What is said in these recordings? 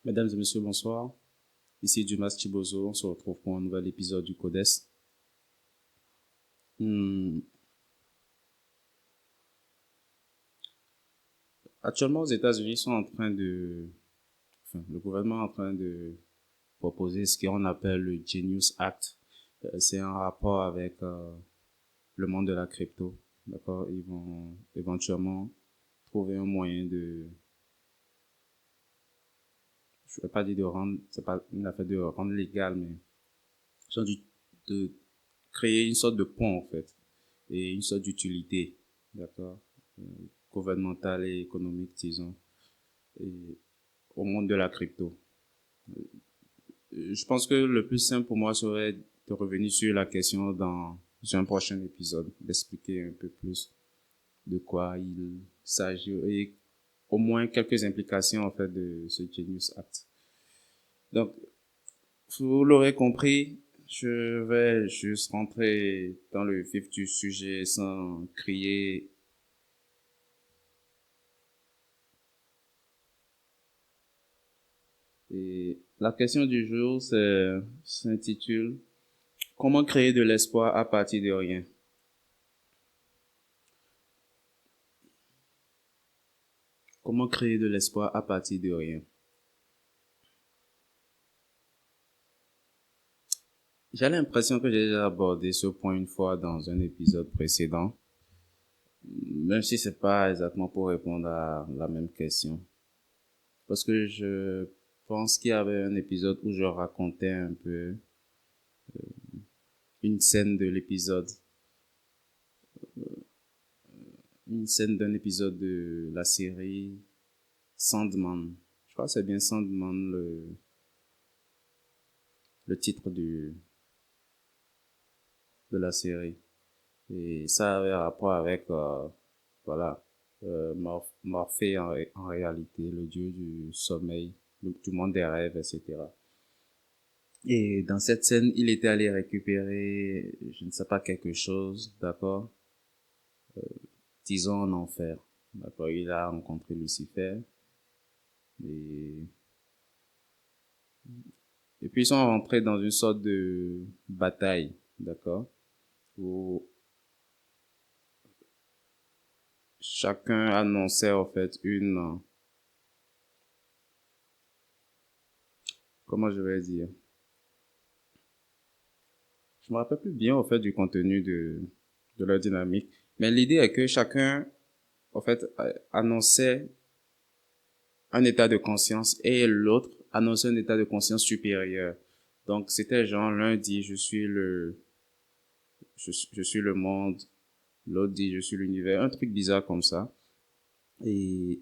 Mesdames et messieurs, bonsoir. Ici Dumas Chibozo. On se retrouve pour un nouvel épisode du Codes. Hmm. Actuellement, aux États-Unis, le gouvernement est en train de proposer ce qu'on appelle le Genius Act. C'est un rapport avec le monde de la crypto. D'accord? Ils vont éventuellement trouver un moyen je ne vais pas dire de rendre, c'est pas une affaire de rendre légal, mais genre de créer une sorte de pont, en fait, et une sorte d'utilité, d'accord, euh, gouvernementale et économique, disons, et au monde de la crypto. Je pense que le plus simple pour moi serait de revenir sur la question dans un prochain épisode, d'expliquer un peu plus de quoi il s'agit et au moins quelques implications en fait de ce Genius Act. Donc, vous l'aurez compris, je vais juste rentrer dans le vif du sujet sans crier. Et la question du jour s'intitule Comment créer de l'espoir à partir de rien? Comment créer de l'espoir à partir de rien? J'ai l'impression que j'ai déjà abordé ce point une fois dans un épisode précédent, même si c'est pas exactement pour répondre à la même question. Parce que je pense qu'il y avait un épisode où je racontais un peu une scène de l'épisode, une scène d'un épisode de la série Sandman. Je crois que c'est bien Sandman le titre de la série. Et ça avait rapport avec, voilà, Morphée en réalité, le dieu du sommeil, du monde des rêves, etc. Et dans cette scène, il était allé récupérer, je ne sais pas, quelque chose, d'accord, disons en enfer. D'accord, il a rencontré Lucifer et, et puis ils sont rentrés dans une sorte de bataille, d'accord, où chacun annonçait en fait comment je vais dire, je me rappelle plus bien en fait du contenu de leur dynamique, mais l'idée est que chacun en fait annonçait un état de conscience et l'autre annonçait un état de conscience supérieur. Donc c'était genre l'un dit je suis le monde, l'autre dit je suis l'univers, un truc bizarre comme ça. Et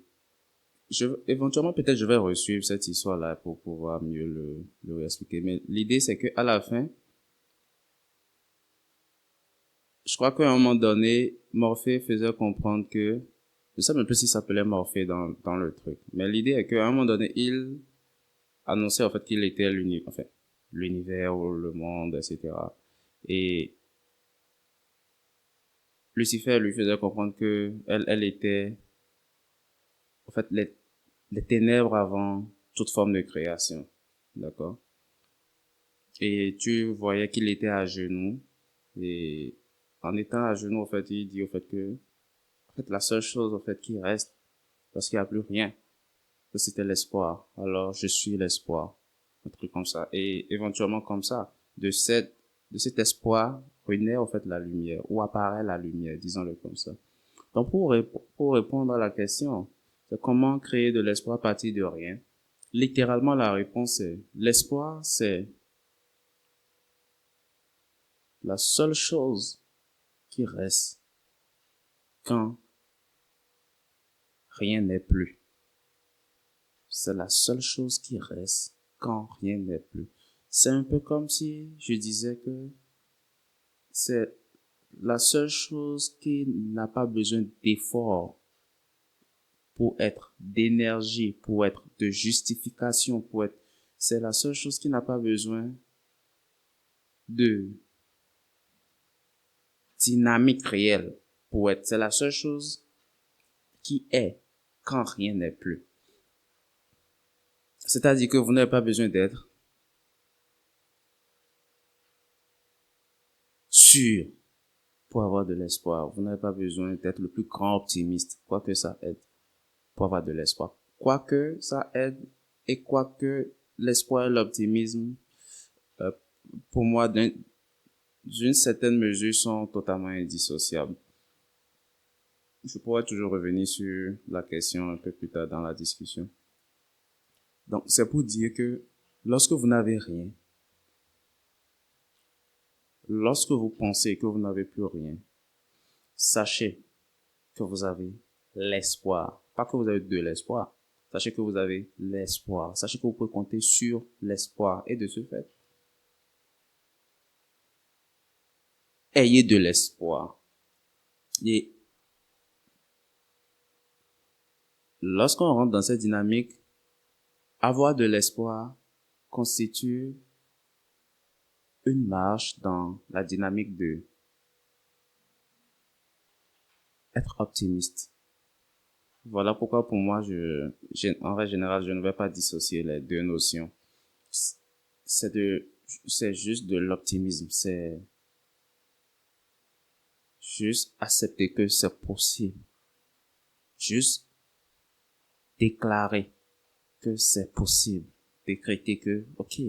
éventuellement peut-être je vais resuivre cette histoire-là pour pouvoir mieux le réexpliquer. Mais l'idée c'est que à la fin, je crois qu'à un moment donné, Morphée faisait comprendre que, je sais même plus s'il s'appelait Morphée dans le truc. Mais l'idée est qu'à un moment donné, il annonçait en fait qu'il était l'univers, enfin, l'univers ou le monde, etc. Et Lucifer lui faisait comprendre que elle était, en fait, les ténèbres avant toute forme de création. D'accord? Et tu voyais qu'il était à genoux. Et en étant à genoux, en fait, il dit, au fait, que, en fait, la seule chose, en fait, qui reste, parce qu'il n'y a plus rien, que c'était l'espoir. Alors, je suis l'espoir. Un truc comme ça. Et éventuellement, comme ça, de cet espoir, renaît, en fait, la lumière, ou apparaît la lumière, disons-le comme ça. Donc, pour répondre à la question, c'est comment créer de l'espoir à partir de rien. Littéralement, la réponse est, l'espoir, c'est la seule chose qui reste quand rien n'est plus. C'est la seule chose qui reste quand rien n'est plus. C'est un peu comme si je disais que c'est la seule chose qui n'a pas besoin d'effort pour être, d'énergie, pour être, de justification, pour être. C'est la seule chose qui n'a pas besoin de dynamique réelle pour être. C'est la seule chose qui est quand rien n'est plus. C'est-à-dire que vous n'avez pas besoin d'être sûr pour avoir de l'espoir. Vous n'avez pas besoin d'être le plus grand optimiste, quoique ça aide pour avoir de l'espoir. Quoique ça aide et quoique l'espoir et l'optimisme, euh, pour moi, d'une certaine mesure, sont totalement indissociables. Je pourrais toujours revenir sur la question un peu plus tard dans la discussion. Donc, c'est pour dire que lorsque vous n'avez rien, lorsque vous pensez que vous n'avez plus rien, sachez que vous avez l'espoir. Pas que vous avez de l'espoir. Sachez que vous avez l'espoir. Sachez que vous pouvez compter sur l'espoir. Et de ce fait, ayez de l'espoir. Et lorsqu'on rentre dans cette dynamique, avoir de l'espoir constitue une marche dans la dynamique de être optimiste. Voilà pourquoi pour moi, en règle générale, je ne vais pas dissocier les deux notions. C'est juste de l'optimisme. C'est juste accepter que c'est possible. Juste déclarer que c'est possible. Décréter que, ok,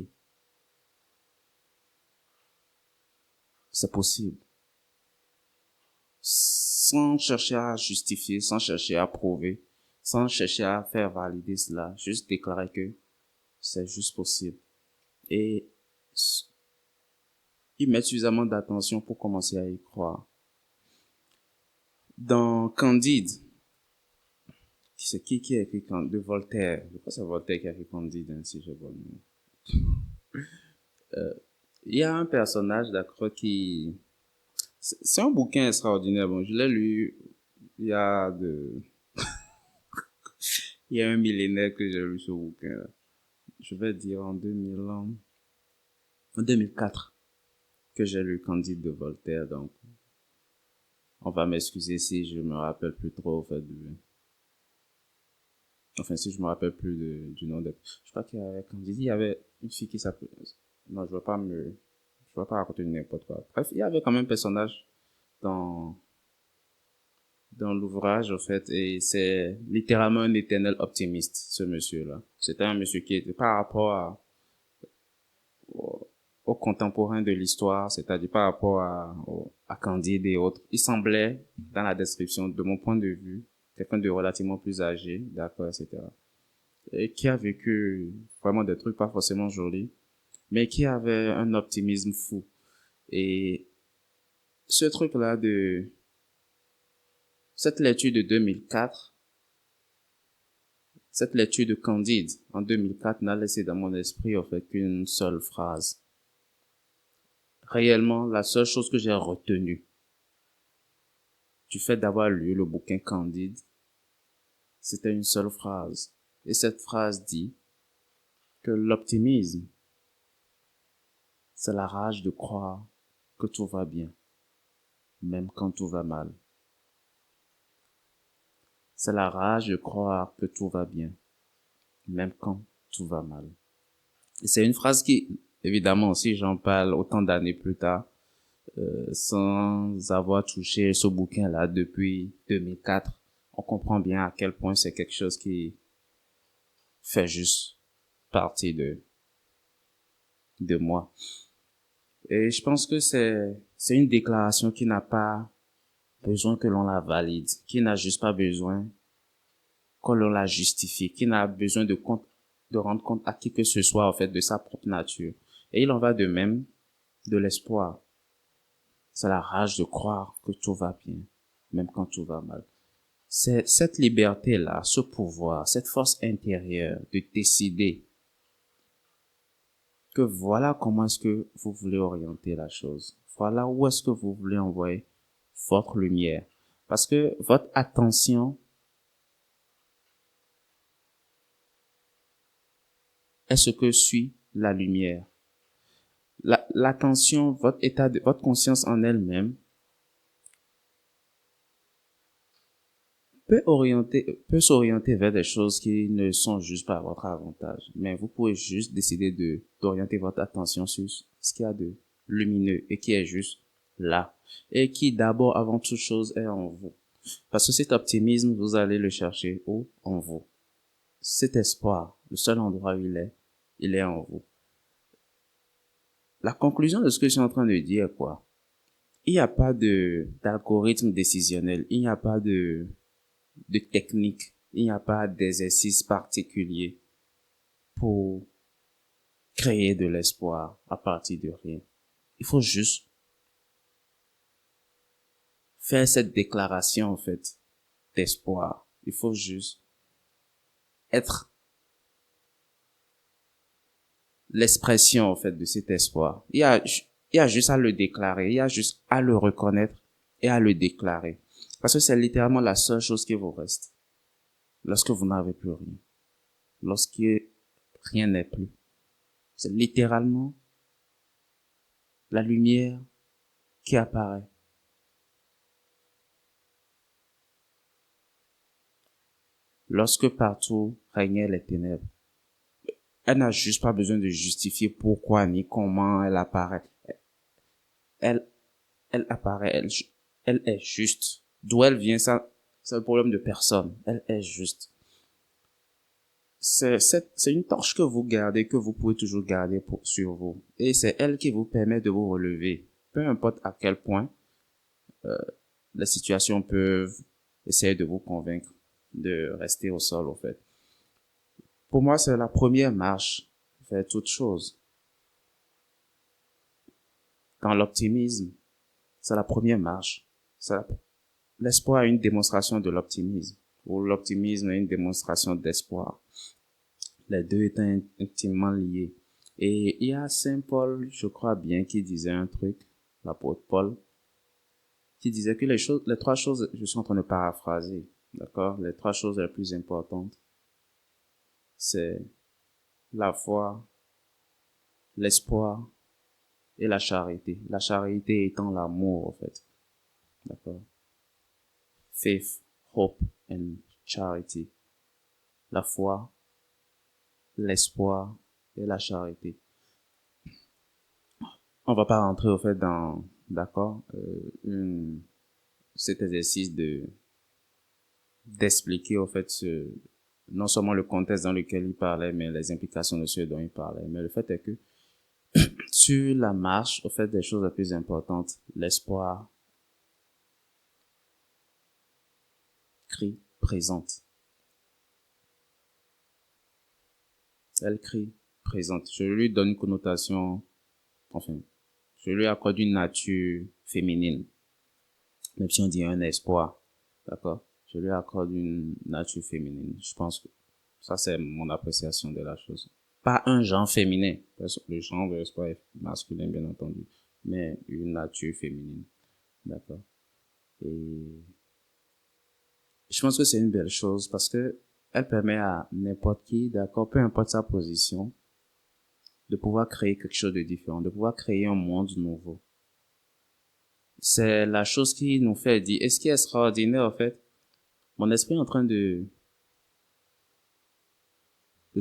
c'est possible. Sans chercher à justifier, sans chercher à prouver, sans chercher à faire valider cela. Juste déclarer que c'est juste possible. Et y mettre suffisamment d'attention pour commencer à y croire. Dans Candide, c'est qui a écrit Candide? De Voltaire. Je crois que c'est Voltaire qui a écrit Candide, hein, si je vois le nom. Il y a un personnage, d'accord, c'est un bouquin extraordinaire. Bon, je l'ai lu il y a il y a un millénaire que j'ai lu ce bouquin-là. Je vais dire en 2004 que j'ai lu Candide de Voltaire, donc on va m'excuser si je me rappelle plus trop, enfin, si je me rappelle plus du nom je crois qu'il y avait Candide, il y avait une fille qui s'appelait, non, je vais pas raconter n'importe quoi. Bref, il y avait quand même un personnage dans, dans l'ouvrage, en fait, et c'est littéralement un éternel optimiste, ce monsieur-là. C'était un monsieur qui était par rapport aux contemporains de l'histoire, c'est-à-dire par rapport à Candide et autres. Il semblait, dans la description, de mon point de vue, quelqu'un de relativement plus âgé, d'accord, etc. Et qui a vécu vraiment des trucs pas forcément jolis, mais qui avait un optimisme fou. Et ce truc-là cette lecture de 2004, cette lecture de Candide en 2004 n'a laissé dans mon esprit, en fait, qu'une seule phrase. Réellement, la seule chose que j'ai retenue du fait d'avoir lu le bouquin Candide, c'était une seule phrase. Et cette phrase dit que l'optimisme, c'est la rage de croire que tout va bien, même quand tout va mal. C'est la rage de croire que tout va bien, même quand tout va mal. Et c'est une phrase qui, évidemment, si j'en parle autant d'années plus tard, sans avoir touché ce bouquin-là depuis 2004, on comprend bien à quel point c'est quelque chose qui fait juste partie de moi. Et je pense que c'est une déclaration qui n'a pas besoin que l'on la valide, qui n'a juste pas besoin que l'on la justifie, qui n'a besoin de rendre compte à qui que ce soit, en fait, de sa propre nature. Et il en va de même de l'espoir. C'est la rage de croire que tout va bien, même quand tout va mal. C'est cette liberté-là, ce pouvoir, cette force intérieure de décider que voilà comment est-ce que vous voulez orienter la chose. Voilà où est-ce que vous voulez envoyer votre lumière. Parce que votre attention est ce que suit la lumière. L'attention, votre conscience en elle-même peut s'orienter vers des choses qui ne sont juste pas à votre avantage. Mais vous pouvez juste décider d'orienter votre attention sur ce qu'il y a de lumineux et qui est juste là. Et qui d'abord, avant toute chose, est en vous. Parce que cet optimisme, vous allez le chercher où? En vous. Cet espoir, le seul endroit où il est en vous. La conclusion de ce que je suis en train de dire est quoi? Il n'y a pas d'algorithme décisionnel. Il n'y a pas de technique. Il n'y a pas d'exercice particulier pour créer de l'espoir à partir de rien. Il faut juste faire cette déclaration, en fait, d'espoir. Il faut juste être l'expression, en fait, de cet espoir. Il y a juste à le déclarer. Il y a juste à le reconnaître et à le déclarer. Parce que c'est littéralement la seule chose qui vous reste. Lorsque vous n'avez plus rien. Lorsque rien n'est plus. C'est littéralement la lumière qui apparaît. Lorsque partout régnait les ténèbres, elle n'a juste pas besoin de justifier pourquoi ni comment elle apparaît. Elle, elle apparaît, elle est juste. D'où elle vient, ça, c'est le problème de personne. Elle est juste. C'est une torche que vous gardez, que vous pouvez toujours garder sur vous. Et c'est elle qui vous permet de vous relever. Peu importe à quel point les situations peuvent essayer de vous convaincre de rester au sol, au fait. Pour moi, c'est la première marche vers toute chose. Dans l'optimisme, c'est la première marche. L'espoir est une démonstration de l'optimisme, ou l'optimisme est une démonstration d'espoir. Les deux étant intimement liés. Et il y a Saint Paul, je crois bien, qui disait un truc, l'apôtre Paul, qui disait que les trois choses, je suis en train de paraphraser, d'accord? Les trois choses les plus importantes, c'est la foi, l'espoir et la charité. La charité étant l'amour, en fait. D'accord? Faith, hope and charity. La foi, l'espoir et la charité. On va pas rentrer, au fait, d'accord, cet exercice d'expliquer, au fait, non seulement le contexte dans lequel il parlait, mais les implications de ce dont il parlait. Mais le fait est que, sur la marche, au fait, des choses les plus importantes, l'espoir crie présente. Elle crie présente. Je lui donne une connotation, enfin, je lui accorde une nature féminine. Même si on dit un espoir, d'accord? Je lui accorde une nature féminine. Je pense que ça, c'est mon appréciation de la chose. Pas un genre féminin, parce que le genre de l'espoir est masculin, bien entendu, mais une nature féminine, d'accord? Et je pense que c'est une belle chose parce que elle permet à n'importe qui, d'accord, peu importe sa position, de pouvoir créer quelque chose de différent, de pouvoir créer un monde nouveau. C'est la chose qui nous fait dire, et ce qui est extraordinaire, en fait, mon esprit est en train de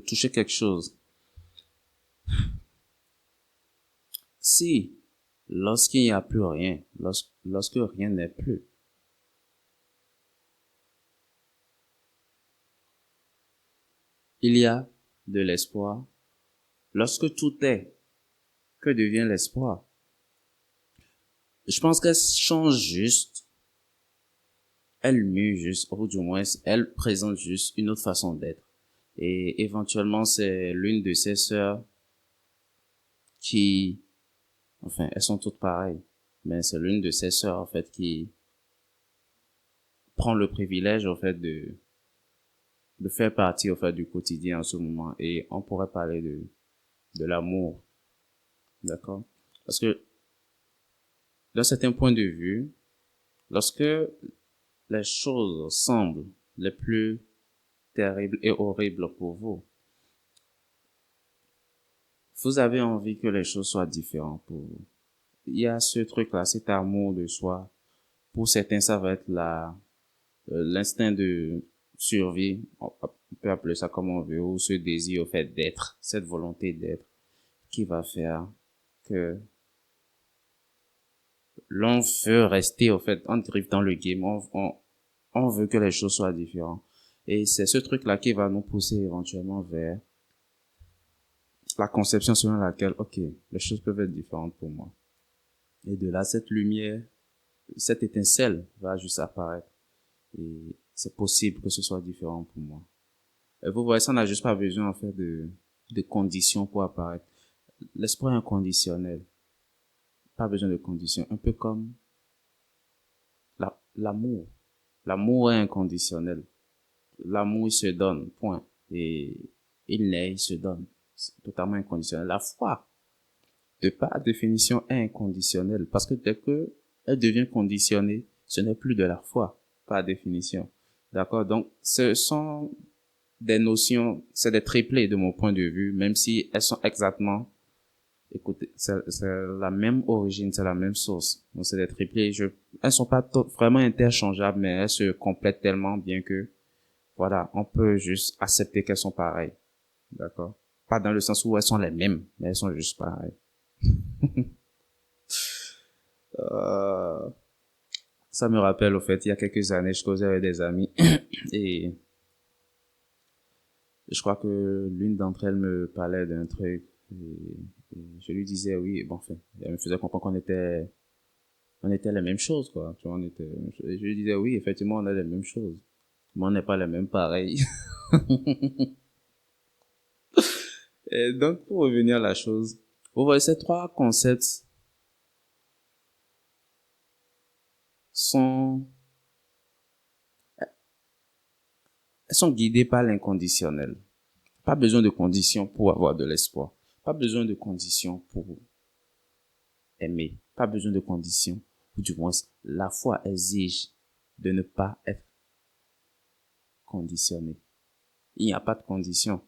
toucher quelque chose. Si, lorsqu'il n'y a plus rien, lorsque rien n'est plus, il y a de l'espoir. Lorsque tout est, que devient l'espoir? Je pense qu'elle change juste, elle mue juste, ou du moins, elle présente juste une autre façon d'être. Et éventuellement, c'est l'une de ses sœurs qui, enfin, elles sont toutes pareilles, mais c'est l'une de ses sœurs, en fait, qui prend le privilège, en fait, de faire partie, en fait, du quotidien en ce moment. Et on pourrait parler de l'amour. D'accord? Parce que, d'un certain point de vue, lorsque les choses semblent les plus terribles et horribles pour vous, vous avez envie que les choses soient différentes pour vous. Il y a ce truc-là, cet amour de soi. Pour certains, ça va être l'instinct de survie, on peut appeler ça comme on veut, ou ce désir au fait d'être, cette volonté d'être, qui va faire que l'on veut rester, au fait, on drive dans le game, on veut que les choses soient différentes. Et c'est ce truc-là qui va nous pousser éventuellement vers la conception selon laquelle, ok, les choses peuvent être différentes pour moi. Et de là, cette lumière, cette étincelle va juste apparaître. Et c'est possible que ce soit différent pour moi. Et vous voyez, ça n'a juste pas besoin, en fait, de conditions pour apparaître. L'espoir est inconditionnel. Pas besoin de conditions. Un peu comme l'amour. L'amour est inconditionnel. L'amour, il se donne, point. Et il naît, il se donne. C'est totalement inconditionnel. La foi, de par définition, est inconditionnelle. Parce que dès que elle devient conditionnée, ce n'est plus de la foi, par définition. D'accord? Donc, ce sont des notions, c'est des triplés de mon point de vue, même si elles sont exactement, écoutez, c'est la même origine, c'est la même source. Donc, c'est des triplés. Elles sont pas vraiment interchangeables, mais elles se complètent tellement bien que, voilà, on peut juste accepter qu'elles sont pareilles. D'accord? Pas dans le sens où elles sont les mêmes, mais elles sont juste pareilles. Euh, Ça me rappelle, au fait, il y a quelques années, je causais avec des amis et je crois que l'une d'entre elles me parlait d'un truc et je lui disais oui, bon, enfin, elle me faisait comprendre on était les mêmes choses, quoi. Tu vois, je lui disais oui, effectivement, on a les mêmes choses, mais on n'est pas les mêmes pareils. Et donc, pour revenir à la chose, vous voyez, ces trois concepts sont, elles sont guidés par l'inconditionnel. Pas besoin de conditions pour avoir de l'espoir. Pas besoin de conditions pour aimer. Pas besoin de conditions. Ou du moins, la foi exige de ne pas être conditionné. Il n'y a pas de condition.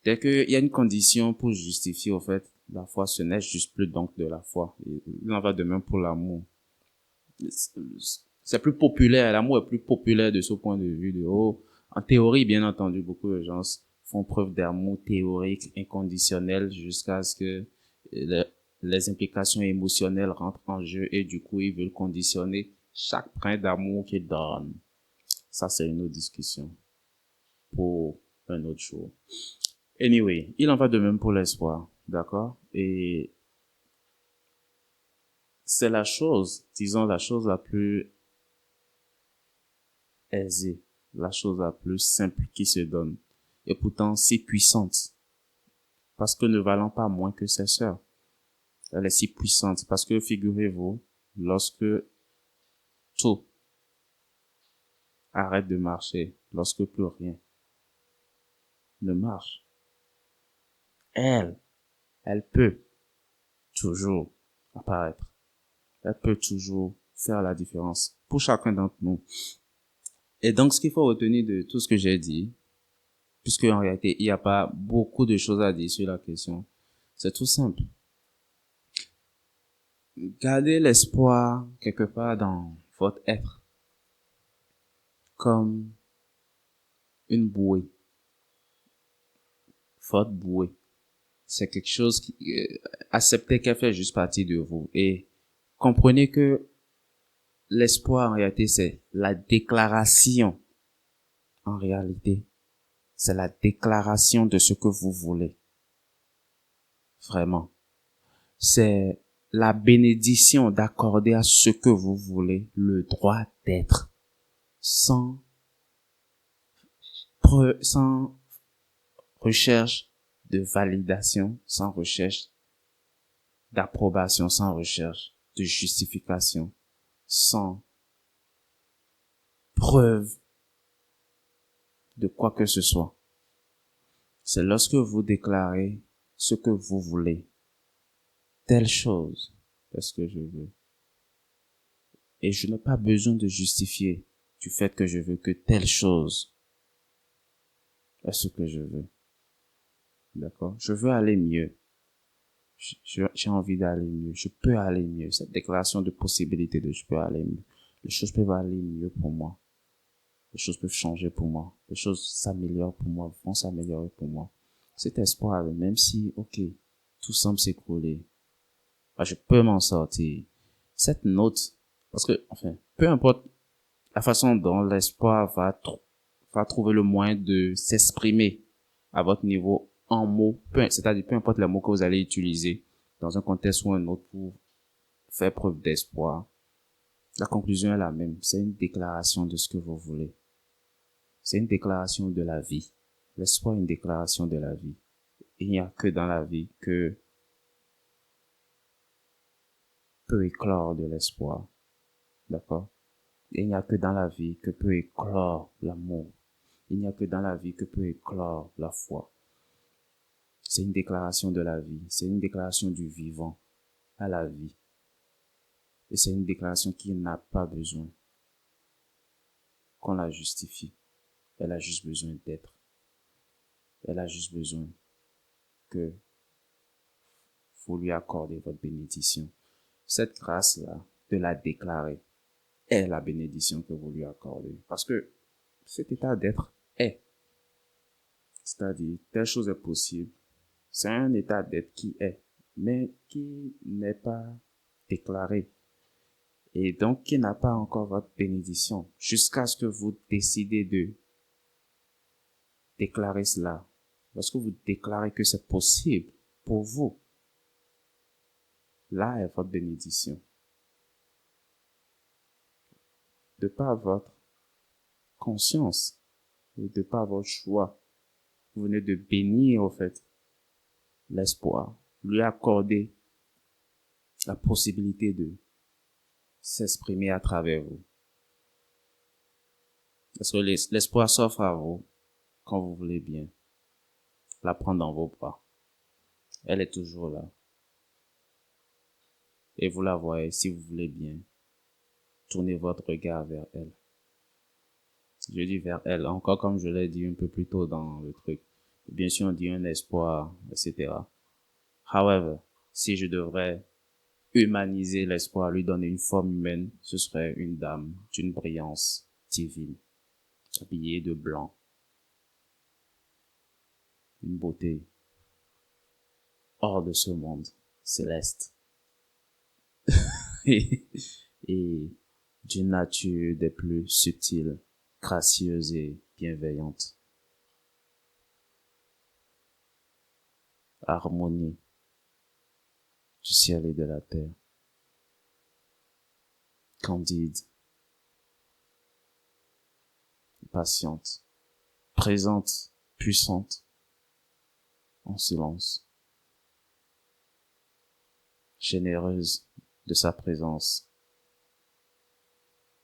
Dès qu'il y a une condition pour justifier, au fait, la foi, ce n'est juste plus donc de la foi. Il en va de même pour l'amour. C'est plus populaire, l'amour est plus populaire de ce point de vue de haut. En théorie, bien entendu, beaucoup de gens font preuve d'amour théorique, inconditionnel, jusqu'à ce que les, les implications émotionnelles rentrent en jeu et du coup, ils veulent conditionner chaque brin d'amour qu'ils donnent. Ça, c'est une autre discussion pour un autre jour. Anyway, il en va de même pour l'espoir, d'accord? Et c'est la chose, disons, la chose la plus aisée, la chose la plus simple qui se donne, et pourtant si puissante, parce que ne valant pas moins que ses sœurs. Elle est si puissante, parce que figurez-vous, lorsque tout arrête de marcher, lorsque plus rien ne marche, elle, elle peut toujours apparaître. Elle peut toujours faire la différence pour chacun d'entre nous. Et donc, ce qu'il faut retenir de tout ce que j'ai dit, puisque en réalité, il n'y a pas beaucoup de choses à dire sur la question, c'est tout simple. Gardez l'espoir quelque part dans votre être, comme une bouée, votre bouée. C'est quelque chose qui, acceptez qu'elle fait juste partie de vous et comprenez que l'espoir en réalité c'est la déclaration. En réalité, c'est la déclaration de ce que vous voulez. Vraiment. C'est la bénédiction d'accorder à ce que vous voulez le droit d'être sans sans recherche de validation, sans recherche d'approbation, sans recherche de justification, sans preuve de quoi que ce soit. C'est lorsque vous déclarez ce que vous voulez, telle chose, est ce que je veux. Et je n'ai pas besoin de justifier du fait que je veux que telle chose est ce que je veux. D'accord? Je veux aller mieux. J'ai envie d'aller mieux. Je peux aller mieux. Cette déclaration de possibilité de je peux aller mieux. Les choses peuvent aller mieux pour moi. les choses peuvent changer pour moi, les choses s'améliorent pour moi, vont s'améliorer pour moi. Cet espoir, même si, ok, tout semble s'écrouler, bah, je peux m'en sortir. Cette note, parce que, enfin, peu importe la façon dont l'espoir va trouver le moyen de s'exprimer à votre niveau en mots, c'est-à-dire peu importe les mots que vous allez utiliser dans un contexte ou un autre pour faire preuve d'espoir, la conclusion est la même. C'est une déclaration de ce que vous voulez. C'est une déclaration de la vie. L'espoir est une déclaration de la vie. Il n'y a que dans la vie que peut éclore de l'espoir. D'accord? Il n'y a que dans la vie que peut éclore l'amour. Il n'y a que dans la vie que peut éclore la foi. C'est une déclaration de la vie. C'est une déclaration du vivant à la vie. Et c'est une déclaration qui n'a pas besoin qu'on la justifie. Elle a juste besoin d'être. Elle a juste besoin que vous lui accordez votre bénédiction. Cette grâce-là, de la déclarer, est la bénédiction que vous lui accordez. Parce que cet état d'être est. C'est-à-dire, telle chose est possible. C'est un état d'être qui est, mais qui n'est pas déclaré. Et donc, qui n'a pas encore votre bénédiction. Jusqu'à ce que vous décidez de déclarer cela. Lorsque vous déclarez que c'est possible pour vous, là est votre bénédiction. De par votre conscience et de par votre choix, vous venez de bénir, au fait, l'espoir, lui accorder la possibilité de s'exprimer à travers vous. Parce que l'espoir s'offre à vous quand vous voulez bien la prendre dans vos bras. Elle est toujours là. Et vous la voyez, si vous voulez bien, tournez votre regard vers elle. Je dis vers elle, encore comme je l'ai dit un peu plus tôt dans le truc. Bien sûr, on dit un espoir, etc. However, si je devrais humaniser l'espoir, lui donner une forme humaine, ce serait une dame d'une brillance divine, habillée de blanc, une beauté hors de ce monde, céleste, et, et d'une nature des plus subtiles, gracieuse et bienveillante. Harmonie du ciel et de la terre. Candide, patiente, présente, puissante, en silence, généreuse de sa présence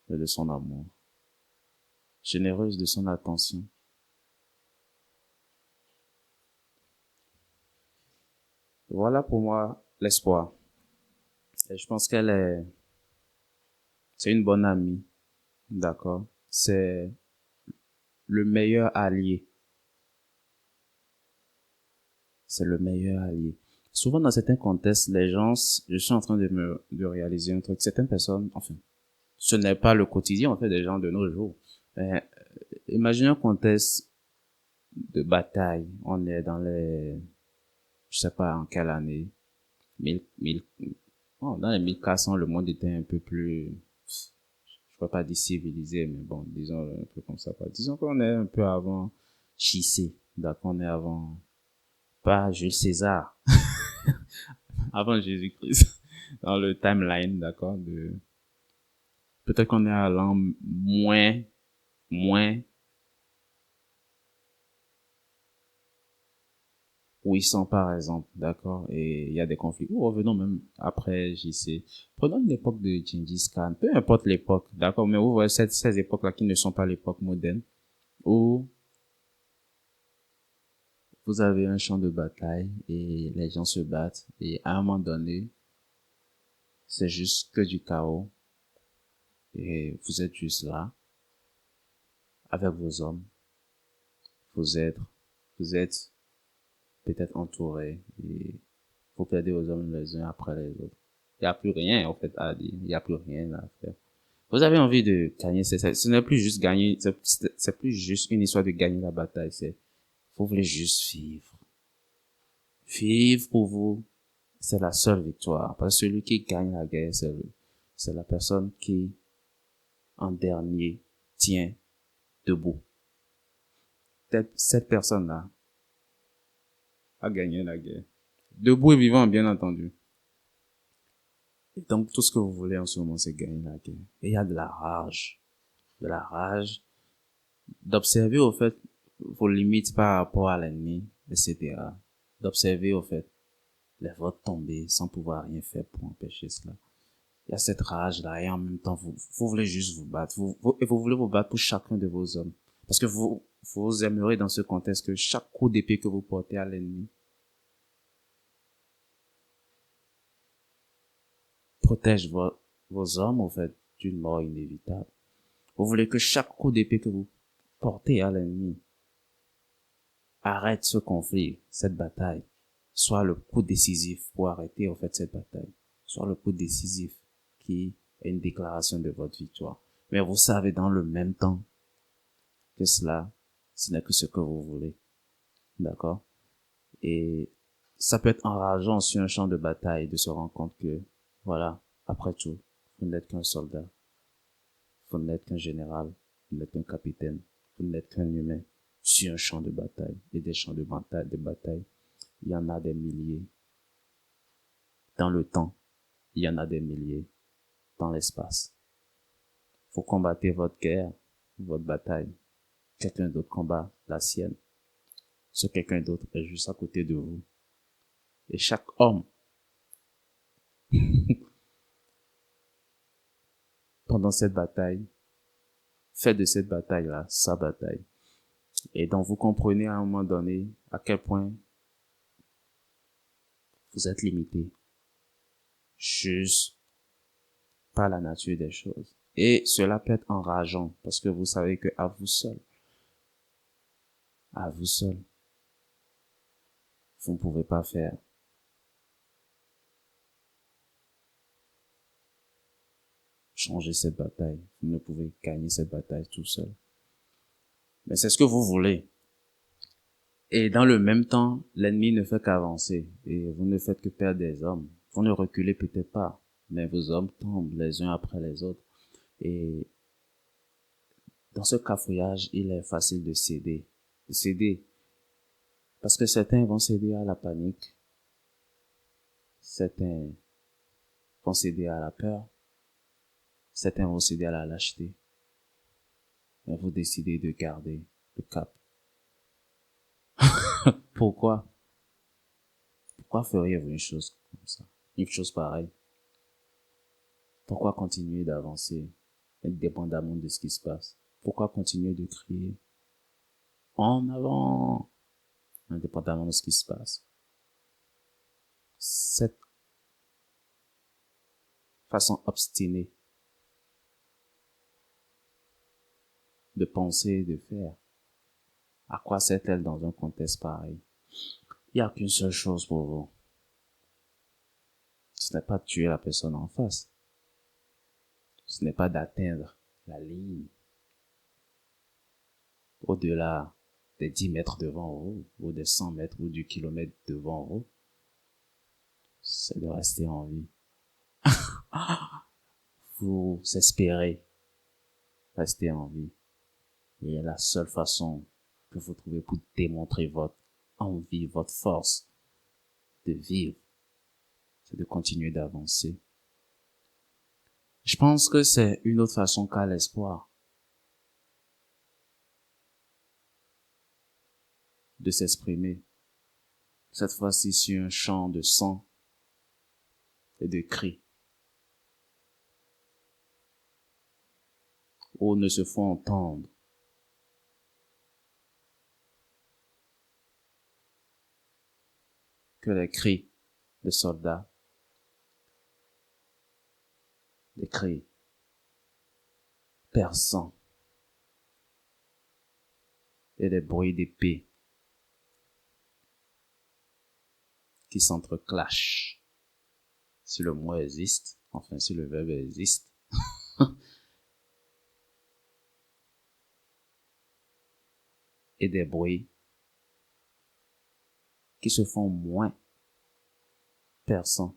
et de son amour, généreuse de son attention. Voilà pour moi l'espoir. Et je pense c'est une bonne amie, d'accord? C'est le meilleur allié. C'est le meilleur allié. Souvent dans certains contextes, les gens, je suis en train de réaliser un truc. Certaines personnes, enfin, ce n'est pas le quotidien en fait des gens de nos jours. Mais, imaginez un contexte de bataille. On est dans je sais pas en quelle année, 1000, dans les 1400, le monde était un peu plus, je ne peux pas dire civilisé, mais bon, disons un peu comme ça, quoi. Disons qu'on est un peu avant JC, d'accord, on est avant, pas Jules César, avant Jésus-Christ, dans le timeline, d'accord, peut-être qu'on est à l'an moins 800 par exemple, d'accord, et il y a des conflits. Ou revenons même après JC. Prenons une époque de Gengis Khan, peu importe l'époque, d'accord, mais vous voyez ces époques-là qui ne sont pas l'époque moderne, où vous avez un champ de bataille et les gens se battent et à un moment donné, c'est juste que du chaos et vous êtes juste là avec vos hommes, vous êtes peut-être entourés et vous perdez vos hommes les uns après les autres. Il n'y a plus rien en fait à dire, il n'y a plus rien à faire. Vous avez envie de gagner, ce n'est plus juste gagner, c'est plus juste une histoire de gagner la bataille, vous voulez juste vivre. Vivre pour vous, c'est la seule victoire. Parce que celui qui gagne la guerre, c'est la personne qui, en dernier, tient debout. Cette personne-là a gagné la guerre. Debout et vivant, bien entendu. Et donc, tout ce que vous voulez en ce moment, c'est gagner la guerre. Et il y a de la rage. De la rage. D'observer, au fait, vos limites par rapport à l'ennemi, etc. D'observer, au fait, les vôtres tomber sans pouvoir rien faire pour empêcher cela. Il y a cette rage-là et en même temps, vous voulez juste vous battre. Et vous voulez vous battre pour chacun de vos hommes. Parce que vous aimerez dans ce contexte que chaque coup d'épée que vous portez à l'ennemi protège vos hommes, au fait, d'une mort inévitable. Vous voulez que chaque coup d'épée que vous portez à l'ennemi arrête ce conflit, cette bataille, soit le coup décisif pour arrêter, en fait, cette bataille, soit le coup décisif qui est une déclaration de votre victoire. Mais vous savez dans le même temps que cela, ce n'est que ce que vous voulez. D'accord? Et ça peut être enrageant sur un champ de bataille de se rendre compte que, voilà, après tout, vous n'êtes qu'un soldat. Vous n'êtes qu'un général. Vous n'êtes qu'un capitaine. Vous n'êtes qu'un humain sur un champ de bataille. Et des champs de bataille, il y en a des milliers. Dans le temps, il y en a des milliers. Dans l'espace. Vous combattez votre guerre, votre bataille. Quelqu'un d'autre combat la sienne. Ce quelqu'un d'autre est juste à côté de vous. Et chaque homme, pendant cette bataille, fait de cette bataille-là sa bataille. Et donc vous comprenez à un moment donné à quel point vous êtes limité. Juste par la nature des choses. Et cela peut être enrageant parce que vous savez que à vous seul, vous ne pouvez pas faire changer cette bataille. Vous ne pouvez gagner cette bataille tout seul. Mais c'est ce que vous voulez. Et dans le même temps, l'ennemi ne fait qu'avancer et vous ne faites que perdre des hommes. Vous ne reculez peut-être pas, mais vos hommes tombent les uns après les autres. Et dans ce cafouillage, il est facile de céder. De céder. Parce que certains vont céder à la panique. Certains vont céder à la peur. Certains vont céder à la lâcheté. Mais vous décidez de garder le cap. Pourquoi? Pourquoi feriez-vous une chose comme ça? Une chose pareille? Pourquoi continuer d'avancer indépendamment de ce qui se passe? Pourquoi continuer de crier en avant indépendamment de ce qui se passe? Cette façon obstinée de penser et de faire, à quoi sert-elle dans un contexte pareil? Il n'y a qu'une seule chose pour vous. Ce n'est pas de tuer la personne en face. Ce n'est pas d'atteindre la ligne au-delà des 10 mètres devant vous, ou des 100 mètres, ou du kilomètre devant vous. C'est de rester en vie. Vous espérez rester en vie. Et la seule façon que vous trouvez pour démontrer votre envie, votre force de vivre, c'est de continuer d'avancer. Je pense que c'est une autre façon qu'a l'espoir de s'exprimer. Cette fois-ci sur un champ de sang et de cris, où ne se font entendre que les cris de soldats, des cris perçants et des bruits d'épée qui s'entreclashent. Si le mot existe, enfin si le verbe existe, et des bruits qui se font moins perçants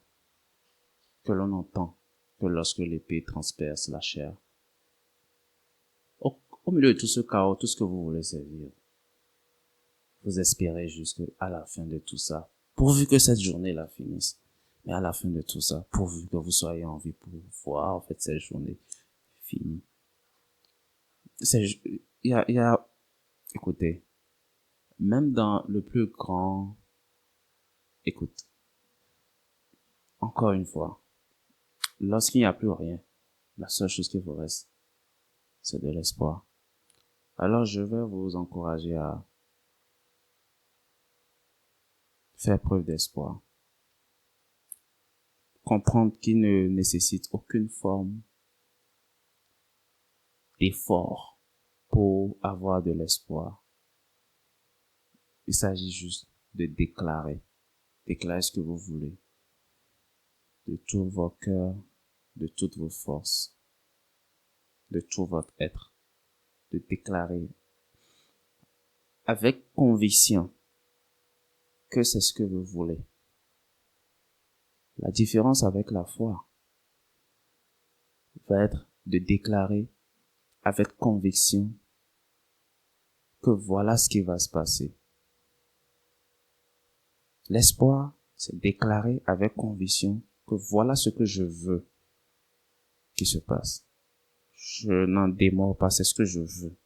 que l'on entend que lorsque l'épée transperce la chair. Au milieu de tout ce chaos, tout ce que vous voulez servir, vous espérez jusqu'à la fin de tout ça, pourvu que cette journée-là finisse. Mais à la fin de tout ça, pourvu que vous soyez en vie pour voir, en fait, cette journée finie. Écoutez, même dans le plus grand, écoute, encore une fois, lorsqu'il n'y a plus rien, la seule chose qui vous reste, c'est de l'espoir. Alors je vais vous encourager à faire preuve d'espoir. Comprendre qu'il ne nécessite aucune forme d'effort pour avoir de l'espoir. Il s'agit juste de déclarer. Déclarer ce que vous voulez. De tout votre cœur, de toutes vos forces, de tout votre être. De déclarer avec conviction que c'est ce que vous voulez. La différence avec la foi va être de déclarer avec conviction que voilà ce qui va se passer. L'espoir, c'est déclarer avec conviction que voilà ce que je veux qui se passe. Je n'en démords pas, c'est ce que je veux.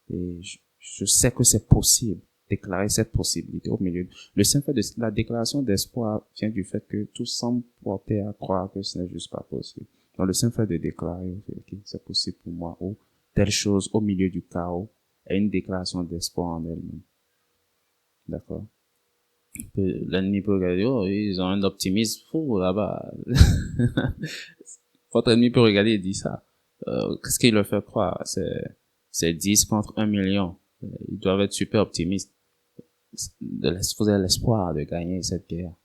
Et je sais que c'est possible. Déclarer cette possibilité au milieu. Le simple fait de la déclaration d'espoir vient du fait que tout semble porter à croire que ce n'est juste pas possible. Donc le simple fait de déclarer, ok, c'est possible pour moi, ou telle chose au milieu du chaos, est une déclaration d'espoir en elle-même. D'accord? L'ennemi peut regarder, oh, ils ont un optimisme fou là-bas. Votre ennemi peut regarder et dire ça. Qu'est-ce qu'il leur fait croire? C'est 10 contre 1 million. Ils doivent être super optimistes. Vous avez l'espoir de gagner cette guerre.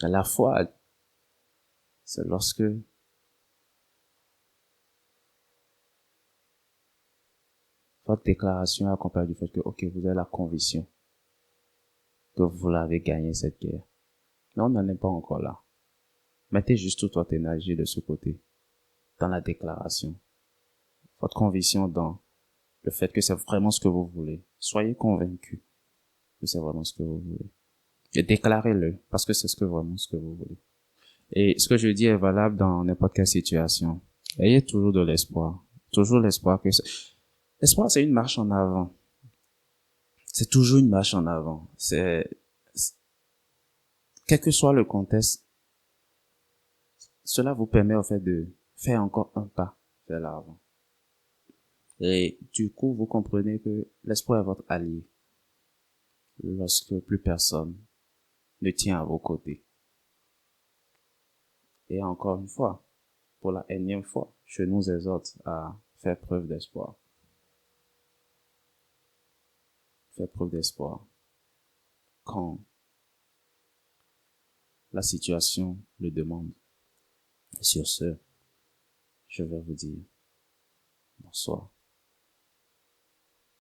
La foi, c'est lorsque votre déclaration est accompagnée du fait que, ok, vous avez la conviction que vous l'avez gagné cette guerre. Mais on n'en est pas encore là. Mettez juste toute votre énergie de ce côté, dans la déclaration. Votre conviction dans le fait que c'est vraiment ce que vous voulez. Soyez convaincus que c'est vraiment ce que vous voulez. Et déclarez-le, parce que c'est vraiment ce que vous voulez. Et ce que je dis est valable dans n'importe quelle situation. Ayez toujours de l'espoir. Toujours l'espoir que l'espoir, c'est une marche en avant. C'est toujours une marche en avant. Quel que soit le contexte, cela vous permet, en fait, de faire encore un pas vers l'avant. Et du coup, vous comprenez que l'espoir est votre allié lorsque plus personne ne tient à vos côtés. Et encore une fois, pour la énième fois, je nous exhorte à faire preuve d'espoir. Faire preuve d'espoir quand la situation le demande. Et sur ce, je vais vous dire bonsoir.